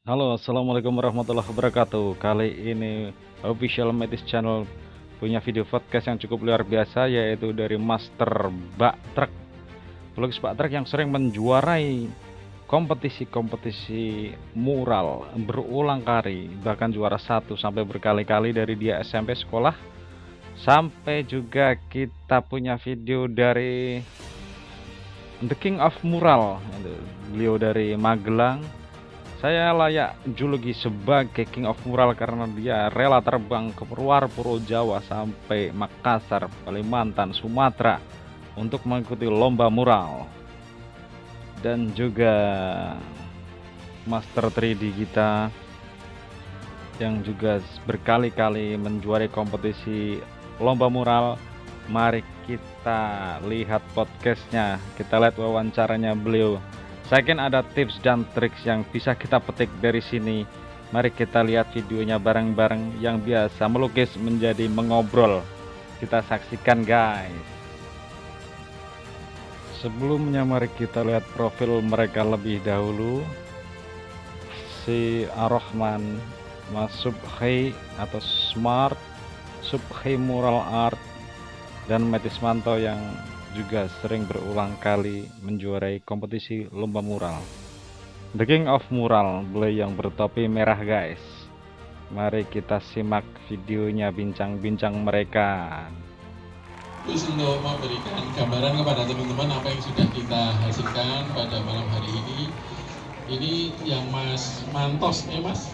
Halo, assalamualaikum warahmatullahi wabarakatuh. Kali ini official Metis Channel punya video podcast yang cukup luar biasa, yaitu dari Master Bak Truk, pelukis Bak Truk yang sering menjuarai kompetisi-kompetisi mural berulang kali, bahkan juara 1 sampai berkali-kali dari dia SMP sekolah. Sampai juga kita punya video dari The King of Mural, beliau dari Magelang. Saya layak juluki sebagai King of Mural karena dia rela terbang ke luar Pulau Jawa sampai Makassar, Kalimantan, Sumatera untuk mengikuti lomba mural. Dan juga Master 3D kita yang juga berkali-kali menjuarai kompetisi lomba mural. Mari kita lihat podcastnya, kita lihat wawancaranya beliau. Saya yakin ada tips dan triks yang bisa kita petik dari sini. Mari kita lihat videonya bareng-bareng. Yang biasa melukis menjadi mengobrol. Kita saksikan guys. Sebelumnya mari kita lihat profil mereka lebih dahulu. Si Ar-Rahman Mas Subhi atau Smart Subhi Mural Art, dan Metismanto yang juga sering berulang kali menjuarai kompetisi lomba mural. The King of Mural, beliau yang bertopi merah guys. Mari kita simak videonya, bincang-bincang mereka. Terus untuk memberikan gambaran kepada teman-teman apa yang sudah kita hasilkan pada malam hari ini yang Mas Mantos, Mas?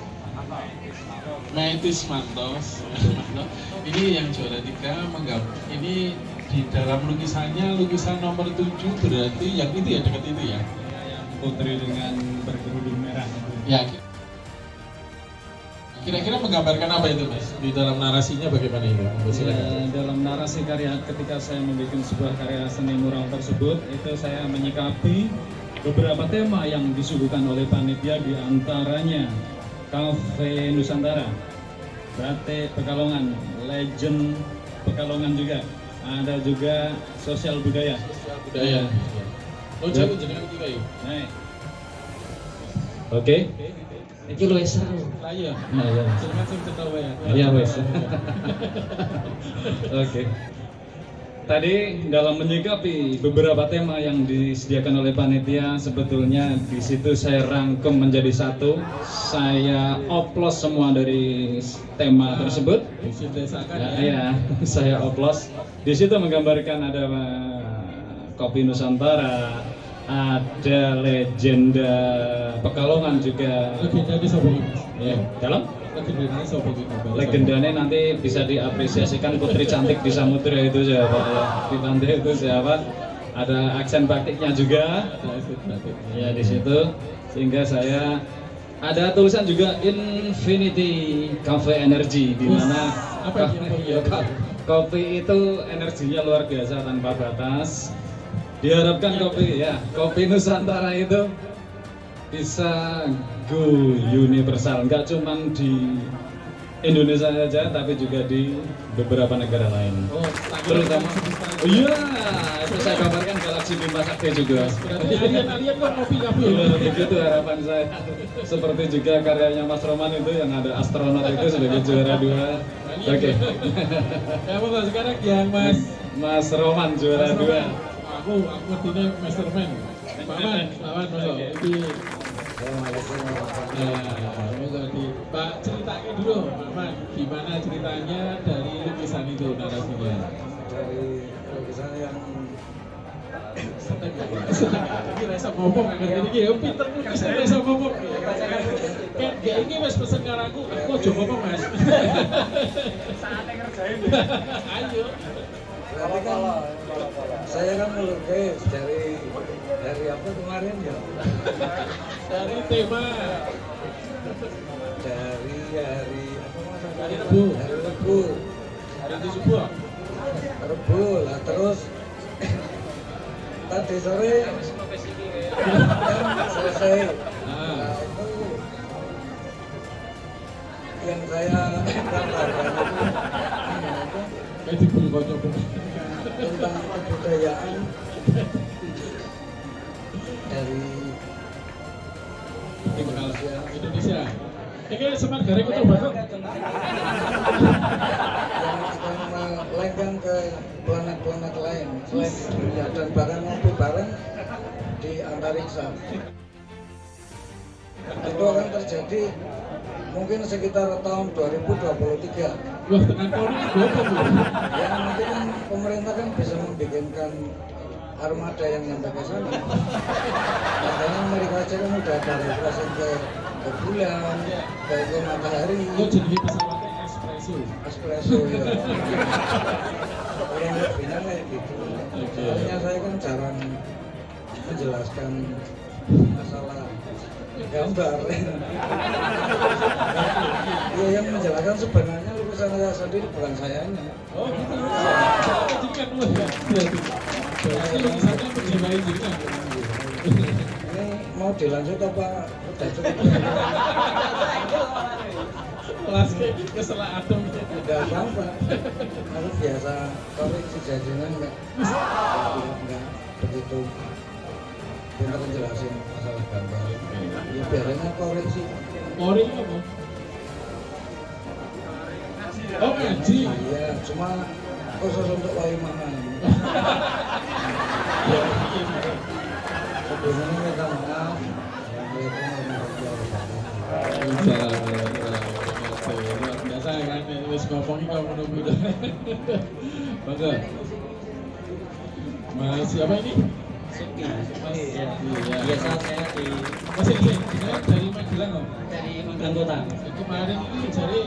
Metis Mantos. Ini yang juara 3 ini di dalam lukisannya, lukisan nomor 7 berarti yang itu ya, dekat itu ya? Yang putri dengan berkerudung merah. Ya. Kira-kira menggambarkan apa itu Mas? Di dalam narasinya bagaimana itu? Dalam narasi karya, ketika saya membuat sebuah karya seni mural tersebut, itu saya menyikapi beberapa tema yang disuguhkan oleh panitia, di antaranya Cafe Nusantara, Batik Pekalongan, Legend Pekalongan juga. Ada juga sosial budaya. Budaya. Oh, jauh jenengan iki kae. Nah. Oke. Iki luwih seru. Lah iya. Nah, ya. Jenengan sing cekel wae. Iya, wes. Oke. Tadi dalam menyikapi beberapa tema yang disediakan oleh panitia, sebetulnya di situ saya rangkum menjadi satu. Saya oplos semua dari tema tersebut. Ya, saya oplos. Di situ menggambarkan ada Kopi Nusantara, ada legenda Pekalongan juga. Legenda di Sobo. Ya, dalam Legendanya Sobo gitu. legendanya nanti bisa diapresiasikan putri cantik di samudera itu siapa ya, di pantai itu siapa, ada aksen batiknya juga ya di situ, sehingga saya ada tulisan juga Infinity Cafe Energy, di mana apa yang kopi itu energinya luar biasa tanpa batas. Diharapkan kopi Nusantara itu bisa go universal, nggak cuma di Indonesia saja, tapi juga di beberapa negara lain. Oh, Terutama, iya, itu saya kabarkan Galaxy Bima Sakti juga. berarti alien kok kopi kafe. Iya, begitu harapan saya. Seperti juga karyanya Mas Roman itu yang ada astronot itu sebagai juara 2. Oke. Ya apa sekarang yang Mas Roman juara 2. Aku ngertinya Masterman. Paman, masuk. Iki. Pak, ceritakan dulu, Pak Man, gimana ceritanya dari lukisan itu, narasinya? Dari lukisan yang Ini rasa ngomong, ini ya pinter lukisan rasa ngomong. Kan gak ini mas pesen karo aku aja ngomong mas. Saatnya ngerjain. Ayo. berarti kan saya kan melukis dari apa kemarin ya? Dari tema Dari hari apa mas? Hari Rebu. Hari Rebu. hari di subuh. Rebu lah, terus tadi sore kan selesai. Nah, itu yang saya gambarkan itu Kayak dibeli kocok. tentang kebudayaan dari tim kalah Indonesia. Ini Semar Gareng itu bakal yang akan melenggang ke planet-planet lain selain dunia dan bahkan ngopi bareng di antariksa. Itu akan terjadi mungkin sekitar tahun 2023. wah dengan Polri berapa tuh? Ya nanti kan pemerintah kan bisa membikinkan armada yang nyampe ke sana. Makanya Amerika aja kan udah ada refleksi ke bulan, ke matahari. Oh jadi pesawatnya espresso. Espresso ya. Kurang lebihnya kayak gitu. Soalnya saya kan jarang menjelaskan masalah gambar. Ya yang menjelaskan sebenarnya lukisan saya sendiri bukan sayanya. Oh gitu. Jadi kan wah ya. Berarti lukisannya menjiwai jadi kan. Ini mau dilanjut apa udah cukup? Kelas kayak gitu keselak adem. Enggak apa-apa. Aku biasa koreksi jajanan enggak begitu pintar menjelasin masalah gambar. Ya biasanya koreksi. Polri apa? Oh ngaji. Iya, cuma khusus untuk walimahan. Sebelumnya minta maaf. Luar biasa kan, wis ngomongin kamu mudah-mudah. Bangga. Mas siapa ini? Suki. Mas Iya. Iya. Biasa saya di Masih ini, saya dari Magelang kok. dari Magelang Kota. Kemarin ini jadi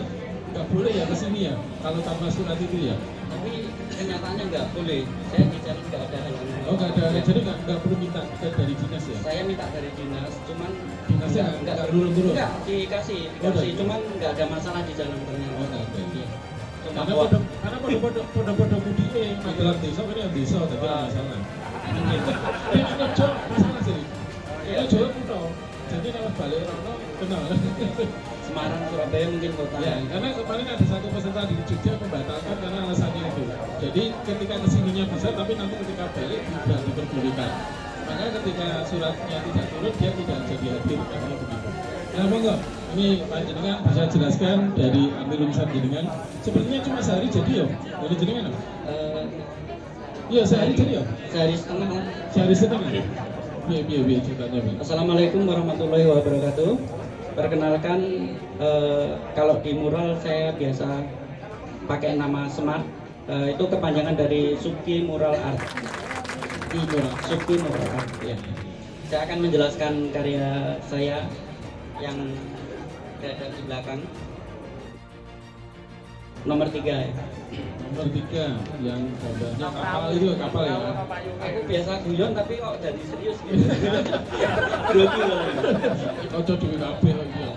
nggak boleh ya kesini ya, kalau tanpa surat itu ya. Tapi kenyataannya nggak boleh. Saya di jalan nggak ada halangan. Oh nggak ada, jadi nggak perlu minta dari dinas ya. Saya minta dari dinas, cuman Dinasnya nggak turun-turun. Enggak, dikasih, udah. cuman nggak ada masalah di jalan ternyata. Oh nggak ada. Iya. Cuma Karena pada mudike Magelang desa ini yang desa tapi ada masalah. Ini ada Jawa masalah sih. Iya. Ini Jawa kuno. Jadi kalau balik rono kenal. Semarang, Surabaya mungkin kota. Ya, karena kemarin ada satu peserta di Jogja membatalkan karena alasannya itu. Jadi ketika kesininya bisa, tapi nanti ketika balik tidak diperbolehkan. Maka ketika suratnya tidak turun, dia tidak jadi hadir karena begitu. Nah, monggo, ini Pak Jenengan bisa jelaskan dari ambil lulusan Jenengan. Sepertinya cuma sehari jadi ya, dari Jenengan apa? Iya, sehari jadi ya, Sehari setengah lah. sehari setengah. Biar ceritanya. Bi. Assalamualaikum warahmatullahi wabarakatuh. Perkenalkan, kalau di mural saya biasa pakai nama Semar. Itu kepanjangan dari Suki Mural Art. Suki Mural Art. Ya. Saya akan menjelaskan karya saya yang berada di belakang. Nomor 3 ya. Nomor 3 yang gambarnya kapal itu kapal ya. Aku biasa guyon tapi kok jadi serius gitu. Grogi loh. Kocok duwe kabeh lagi ya.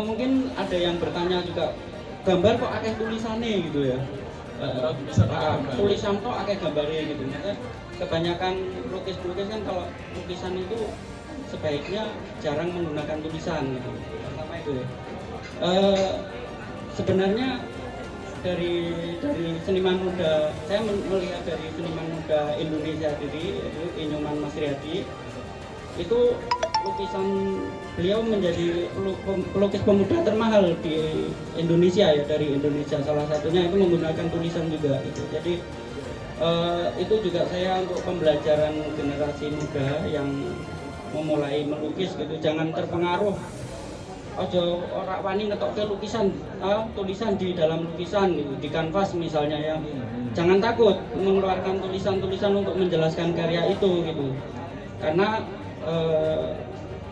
Mungkin ada yang bertanya juga, gambar kok akeh tulisannya gitu ya. Tulisan kok akeh gambarnya gitu. Maksudnya kebanyakan lukis-lukis kan kalau lukisan itu sebaiknya jarang menggunakan tulisan gitu. Pertama itu ya. Sebenarnya dari seniman muda, saya melihat dari seniman muda Indonesia sendiri, yaitu Inyoman Mas Riyadi, itu lukisan beliau menjadi pelukis pemuda termahal di Indonesia ya, dari Indonesia. Salah satunya itu menggunakan tulisan juga gitu. Jadi itu juga saya untuk pembelajaran generasi muda yang memulai melukis gitu, jangan terpengaruh ojo ora wani ngetokke lukisan, tulisan di dalam lukisan gitu, di kanvas misalnya ya. Jangan takut mengeluarkan tulisan-tulisan untuk menjelaskan karya itu gitu. Karena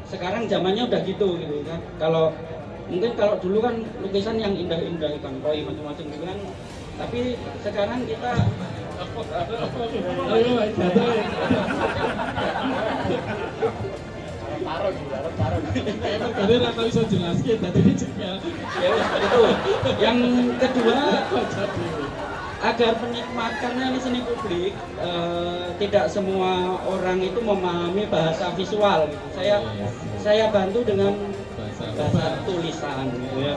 sekarang zamannya udah gitu kan. Kalau mungkin kalau dulu kan lukisan yang indah-indah kan, koi macam-macam gitu kan. Tapi sekarang kita Tadi rata bisa jelaskan tadi ya. Itu. Yang kedua, agar penikmat, karena ini seni publik, tidak semua orang itu memahami bahasa visual gitu. Saya bantu dengan bahasa tulisan gitu ya.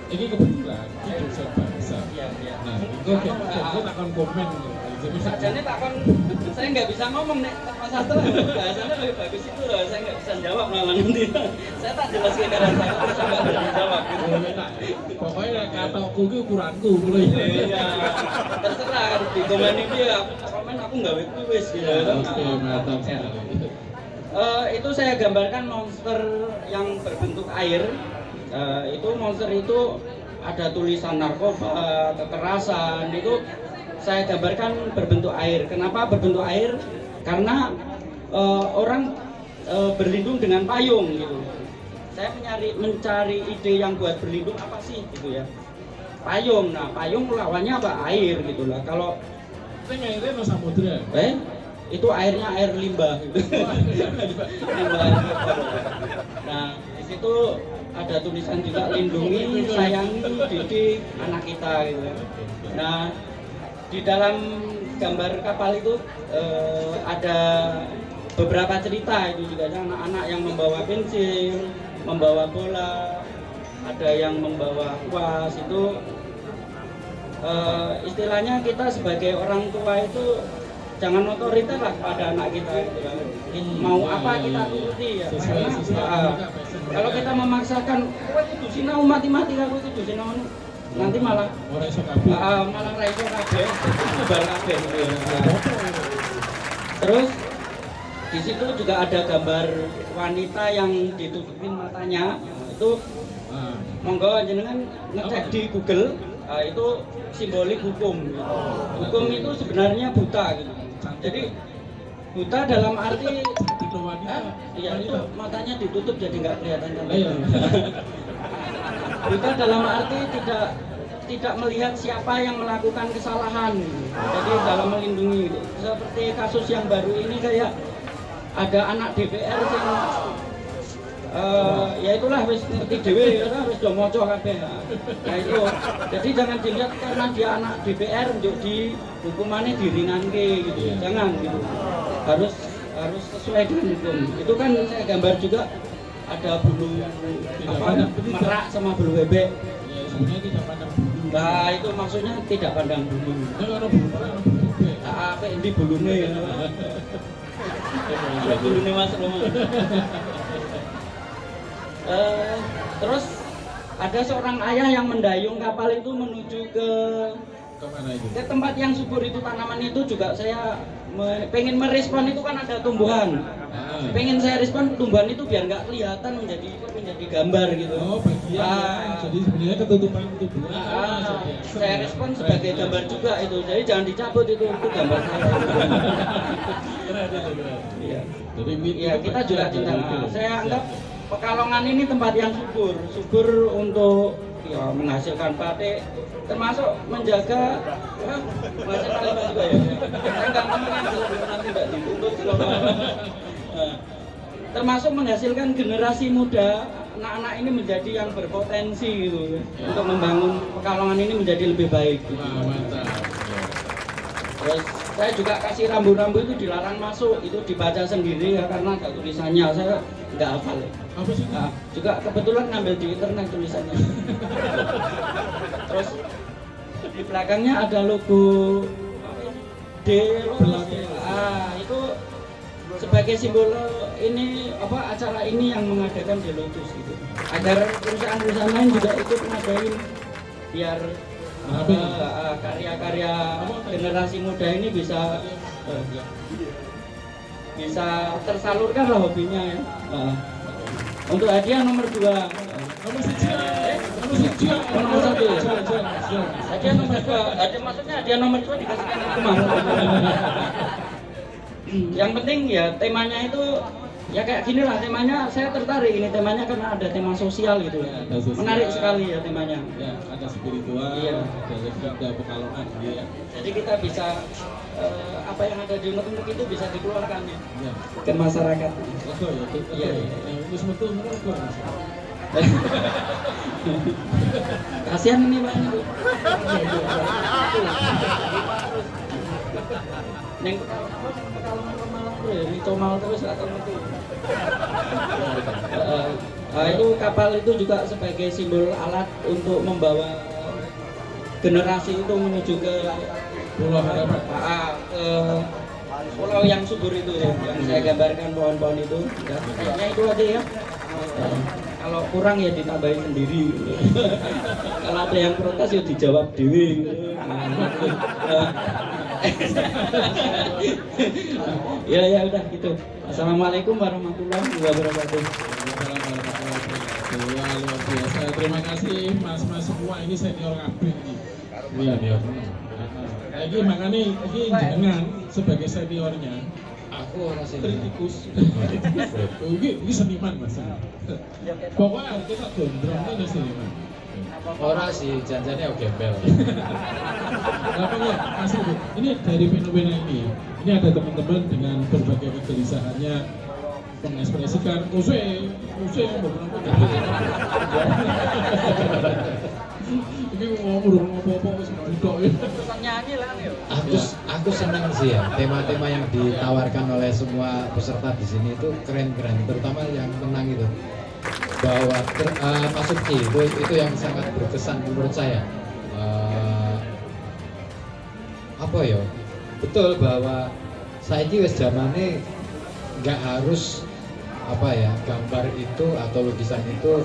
Ini kebetulan ini dosen bahasa. Iya. Nah, itu akan komen Sajane takon saya nggak bisa ngomong nek Mas Sastro bahasanya lebih bagus itu loh, saya nggak bisa jawab malah nanti. Saya tak jelaskan karena saya terus nggak bisa jawab gitu. Pokoknya kataku ki ukuranku ngono ya. Iya. Terserah kan di komen ini ya komen aku nggak wis gitu. Oke, mantap sekali. Itu saya gambarkan monster yang berbentuk air. Itu monster itu ada tulisan narkoba, kekerasan, itu saya gambarkan berbentuk air. Kenapa berbentuk air? Karena orang berlindung dengan payung gitu. Saya mencari ide yang buat berlindung apa sih gitu ya. Payung. Nah, payung lawannya apa? Air gitu lah. Kalau Ini airnya no samudra. itu airnya air limbah gitu. Limbah. Nah, di situ ada tulisan juga lindungi, sayangi, didik anak kita gitu. Nah, di dalam gambar kapal itu ada beberapa cerita itu juga ada anak-anak yang membawa pensil, membawa bola, ada yang membawa kuas itu istilahnya kita sebagai orang tua itu jangan otoriter lah pada anak kita gitu kan. Mau apa kita turuti ya. Karena kalau kita memaksakan, kowe kudu sinau mati-mati aku kudu sinau nanti malah malah raiso kabeh, bubar kabeh gitu ya. Terus di situ juga ada gambar wanita yang ditutupin matanya. Itu monggo jenengan ngecek di Google. Itu simbolik hukum. Hukum itu sebenarnya buta gitu. Jadi buta dalam arti iya itu matanya ditutup jadi nggak kelihatan kan. Buta dalam arti tidak melihat siapa yang melakukan kesalahan. Jadi dalam melindungi gitu. Seperti kasus yang baru ini kayak ada anak DPR yang ya itulah wis ngerti dhewe ya wis do maca kabeh. Ya itu. Jadi jangan dilihat karena dia anak DPR untuk di hukumannya diringanke gitu. Jangan gitu. Harus sesuai dengan hukum. Itu kan saya gambar juga ada bulu merak sama bulu bebek. Ya sebenarnya tidak pandang bulu. Nah, itu maksudnya tidak pandang bulu. Kalau bulu merak ono bulu bebek. Apa ini bulune ya. Bulune Mas Romo. Terus ada seorang ayah yang mendayung kapal itu menuju ke Kemana itu? ke tempat yang subur itu tanaman itu juga saya pengen merespon itu kan ada tumbuhan. Pengen saya respon tumbuhan itu biar nggak kelihatan menjadi gambar gitu. Oh bagian. Jadi sebenarnya ketutupan tumbuhan. Saya respon sebagai gambar juga itu. Jadi jangan dicabut itu gambar saya. Iya. Jadi ya kita juga cinta. Saya anggap Pekalongan ini tempat yang subur untuk ya menghasilkan batik, termasuk menjaga menghasilkan limbah juga ya. Saya nggak ngomong yang jelas nanti nggak dituntut. Termasuk menghasilkan generasi muda, anak-anak ini menjadi yang berpotensi gitu untuk membangun Pekalongan ini menjadi lebih baik. Gitu. Mantap. Terus saya juga kasih rambu-rambu itu dilarang masuk, itu dibaca sendiri ya karena ada tulisannya, saya nggak hafal. Apa sih? Nah, juga kebetulan ngambil di internet tulisannya. Terus di belakangnya ada logo D. Itu sebagai simbol ini apa acara ini yang mengadakan di Lotus gitu. Agar perusahaan-perusahaan lain juga ikut ngadain biar karya-karya generasi muda ini bisa tersalurkan lah hobinya ya. Untuk hadiah nomor 2. Nomor 1. Nomor 1 ya. Hadiah nomor 2. Maksudnya hadiah nomor 2 dikasihkan ke rumah. Yang penting ya temanya itu ya kayak gini lah temanya, saya tertarik ini temanya karena ada tema sosial gitu ya. Menarik sekali ya temanya. Ya, ada spiritual, iya. Ada legenda Pekalongan ya. Jadi kita bisa apa yang ada di unek-unek itu bisa dikeluarkan ya. Iya. Ke masyarakat. Lego ya, Iya. Wis metu lego. Kasihan ini Pak ini. Neng Pekalongan Pemalang tuh ya, dicomal terus atau metu. Itu kapal itu juga sebagai simbol alat untuk membawa generasi itu menuju ke Pulau Harapan. Pulau yang subur itu ya, yang saya gambarkan pohon-pohon itu. Ya, kayaknya itu aja ya. Kalau kurang ya ditambahin sendiri. Kalau ada yang protes ya dijawab dewi. Ya udah gitu. Assalamualaikum warahmatullahi wabarakatuh. Wah, luar biasa. Terima kasih mas-mas semua, ini senior kabeh iki. Iya, iya. Iki makanya iki jangan sebagai seniornya aku ora kritikus. Iki seniman Mas. Pokoknya kita gondrong kan seniman. Ora sih, janjane oke gembel. Kenapa ya? Asli, Bu. Ini dari fenomena ini ada teman-teman dengan berbagai kegelisahannya mengekspresikan usai beberapa ini ngomong apa-apa wis ndok ya. Nyanyi lah ya. Aku senang sih ya, tema-tema yang ditawarkan oleh semua peserta di sini itu keren-keren, terutama yang tenang itu. Bahwa masuk itu yang sangat berkesan menurut saya. Apa ya? Betul bahwa saiki wis zamane nggak harus apa ya, gambar itu atau lukisan itu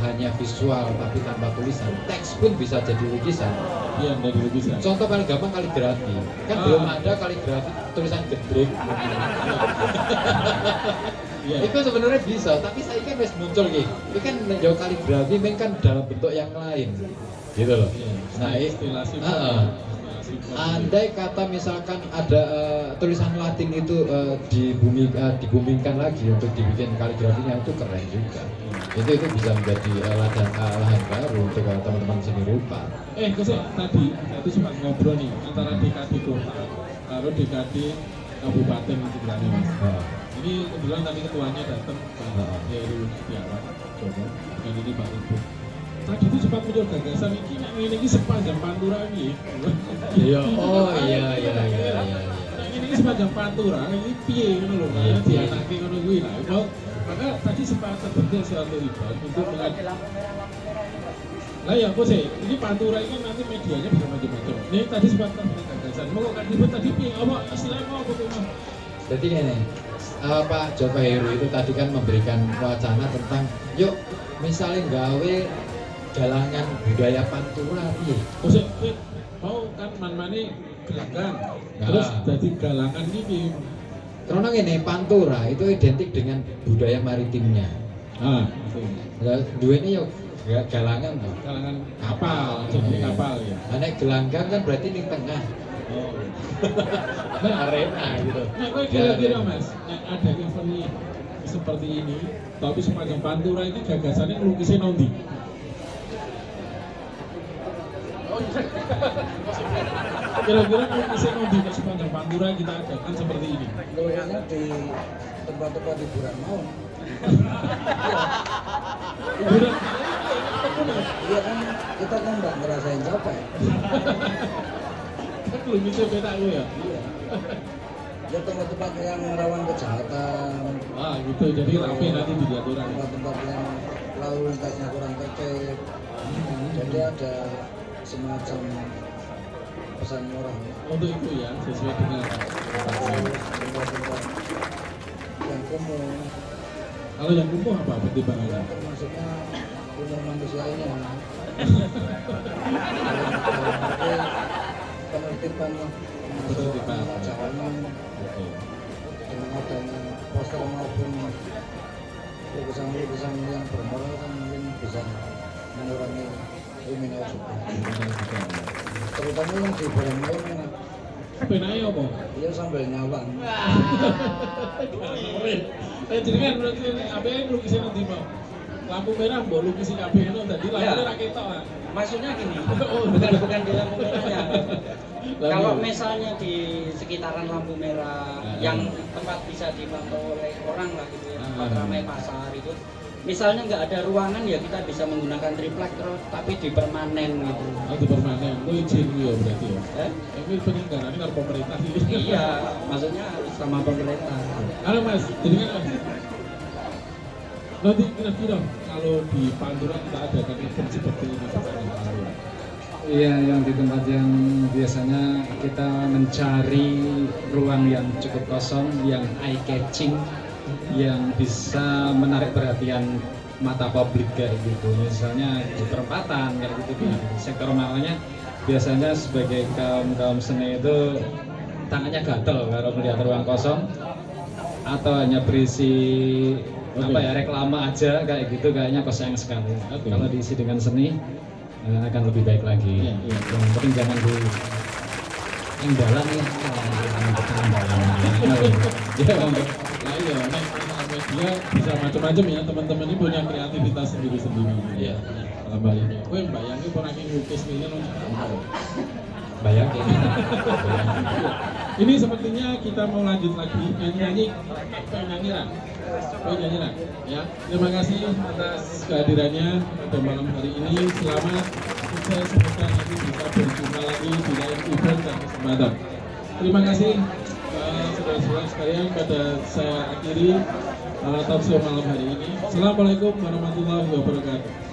hanya visual tapi tanpa tulisan. Teks pun bisa jadi lukisan. Iya, dari lukisan. Contoh paling gampang kaligrafi. Kan belum ada kaligrafi tulisan gedrek. Iya. Itu sebenarnya bisa, tapi saya kan wis muncul gitu. Itu kan menjauh kaligrafi kan dalam bentuk yang lain. Gitu loh. Iya. Nah, istilasi. andai kata misalkan ada tulisan Latin itu dibumingkan lagi untuk dibikin kaligrafinya, itu keren juga. Itu bisa menjadi lahan baru untuk teman-teman seni rupa. Tadi sempat ngobrol nih antara DKD kota lalu DKD kabupaten sebenarnya Mas. Ini kebetulan tadi ketuanya datang Pak Heru Setiawan Jono dan ini Pak Ibu. Tadi itu sempat muncul gagasan ini sepanjang Pantura ini. Iya, oh iya. Ini sepanjang Pantura ini piye ngono lho, dianake ngono kuwi lah. Maka tadi sempat terbentuk suatu event untuk melihat. Lah ya aku sih, ini Pantura ini nanti medianya bisa macam-macam. Ini tadi sempat terbentuk gagasan. Mau kan ribet tadi piye apa istilahnya apa tuh Mas? Jadi gini, Pak Joko Heru itu tadi kan memberikan wacana tentang yuk misalnya gawe galangan budaya Pantura piye. Mau kan man-mane gelanggang. Terus jadi galangan ini. Karena gini, Pantura itu identik dengan budaya maritimnya. Dua ini yuk galangan tuh. Galangan kapal, jadi kapal ya. Nek gelanggang kan berarti di tengah. Arena gitu. Nah, kira-kira Mas, ada event seperti ini, tapi sepanjang Pantura ini gagasannya ngelukisnya nondi. Kira-kira ngelukisnya nondi ke sepanjang Pantura kita adakan seperti ini. Lukisnya di tempat-tempat hiburan mau. Hiburan. Iya kan, kita kan nggak ngerasain capek. Kan belum bisa beta lu ya. Iya. Ya tempat-tempat yang rawan kejahatan. Gitu. Jadi rapi nanti diatur. Tempat-tempat yang lalu lintasnya kurang tertib. Jadi ada semacam pesan moral. Untuk itu ya, sesuai dengan tempat-tempat yang kumuh. Kalau yang kumuh apa pertimbangannya? Termasuknya umur manusianya. Penertiban jalanan dengan adanya poster maupun lukisan-lukisan yang bermoral kan mungkin bisa mengurangi kriminalitas, terutama yang di barang-barang. Penanya apa? Iya sambil nyawang. Jadi kan berarti apa yang lukisan nanti Pak? Lampu merah mbok lukisi kabeh ngono dadi lampu ra ketok. Maksudnya gini, bukan di lampu merahnya. Kalau misalnya di sekitaran lampu merah yang tempat bisa dipantau oleh orang lah gitu ya, tempat ramai pasar itu, misalnya nggak ada ruangan ya kita bisa menggunakan triplek terus tapi di permanen gitu. Di permanen, itu izin ya berarti ya. Ini penyelenggaraan dari pemerintah sih. Iya, maksudnya sama pemerintah. Halo Mas, jadi kan nanti kira-kira kalau di Pantura kita adakan event seperti ini Iya, yang di tempat yang biasanya kita mencari ruang yang cukup kosong, yang eye catching, yang bisa menarik perhatian mata publik kayak gitu. Misalnya di perempatan kayak gitu di sektor malanya biasanya sebagai kaum seni itu tangannya gatel kalau melihat ruang kosong atau hanya berisi reklame aja kayak gitu, kayaknya kosong sekali. Kalau diisi dengan seni akan lebih baik lagi. Iya. Yang penting jangan di yang dalam ya. Nah iya, media bisa macam-macam ya, teman-teman ini punya kreativitas sendiri-sendiri. Iya. Dalam hal ini, kowe bayangin orang yang lukis ini loh. Bayangin. Ini sepertinya kita mau lanjut lagi nyanyi lah. Ya. Terima kasih atas kehadirannya pada malam hari ini. Selamat sukses, semoga nanti bisa berjumpa lagi di lain event dan kesempatan. Terima kasih saudara-saudara sekalian, pada saya akhiri talk show malam hari ini. Assalamualaikum warahmatullahi wabarakatuh.